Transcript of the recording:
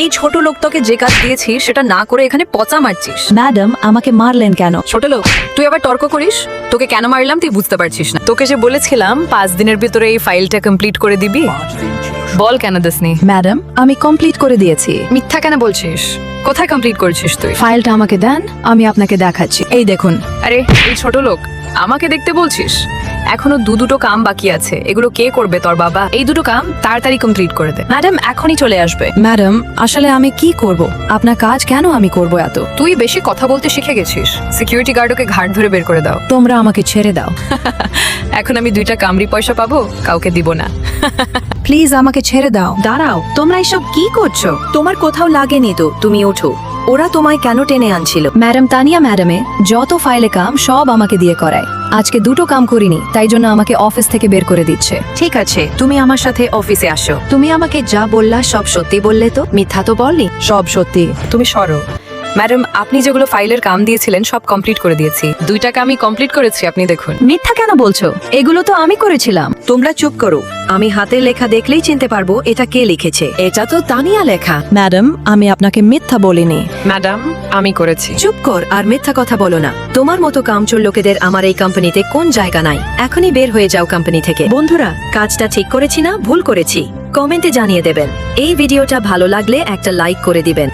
এই ছোট লোক তোকে যে কাজ দিয়েছি সেটা না করে এখানে পচা মারছিস। ম্যাডাম আমাকে মারলেন কেন? ছোট লোক, তুই আবার তর্ক করিস? তোকে কেন মারলাম তুই বুঝতে পারছিস না। তোকে যে বলেছিলাম 5 দিনের ভিতরে এই ফাইলটা কমপ্লিট করে দিবি, বল কেন দিসনি? ম্যাডাম আমি কমপ্লিট করে দিয়েছি। মিথ্যা কেন বলছিস? কোথায় কমপ্লিট করছিস তুই? ফাইলটা আমাকে দেন, আমি আপনাকে দেখাচ্ছি। এই দেখুন। আরে এই ছোট লোক, আমাকে দেখতে বলছিস? এখনো দুটো কাম বাকি আছে, এগুলো কে করবে? তোর বাবা। এই দুটো কাম তাড়াতাড়ি কমপ্লিট করে দে। ম্যাডাম এখনই চলে আসবে। ম্যাডাম আসলে আমি কি করব? আপনার কাজ কেন আমি করব এত? তুই বেশি কথা বলতে শিখে গেছিস। সিকিউরিটি গার্ডকে ঘাট ধরে বের করে দাও। তোমরা আমাকে ছেড়ে দাও। এখন আমি 2টা কামড়ি পয়সা পাবো, কাউকে দিব না। প্লিজ আমাকে ছেড়ে দাও। দাঁড়াও, তোমরা এসব কি করছো? তোমার কোথাও লাগেনি তো, তুমি ওঠো। ওরা তোমায় কেন টেনে আনছিল? ম্যাডাম তানিয়া ম্যাডামে যত ফাইলে কাম সব আমাকে দিয়ে করায়। আজকে 2টো কাম করিনি, তাই জন্য আমাকে অফিস থেকে বের করে দিচ্ছে। ঠিক আছে, তুমি আমার সাথে অফিসে আসো। তুমি আমাকে যা বললা সব সত্যি বললে তো? মিথ্যা তো বলনি? সব সত্যি। তুমি সরো। ম্যাডাম আপনি যেগুলো ফাইলের কাম দিয়েছিলেন সব কমপ্লিট করে দিয়েছি। 2টা কামই কমপ্লিট করেছি, আপনি দেখুন। মিথ্যা কেন বলছো? এগুলো তো আমি করেছিলাম। তোমরা চুপ করো। আমি হাতের লেখা দেখলেই চিনতে পারবো এটা কে লিখেছে। এটা তো তানিয়া লেখা। ম্যাডাম আমি আপনাকে মিথ্যা বলিনি। ম্যাডাম আমি করেছি। চুপ কর আর মিথ্যা কথা বলো না। তোমার মতো কামচোর লোকেদের আমার এই কোম্পানিতে কোন জায়গা নাই। এখনই বের হয়ে যাও কোম্পানি থেকে। বন্ধুরা, কাজটা ঠিক করেছি না ভুল করেছি কমেন্টে জানিয়ে দেবেন। এই ভিডিওটা ভালো লাগলে একটা লাইক করে দিবেন।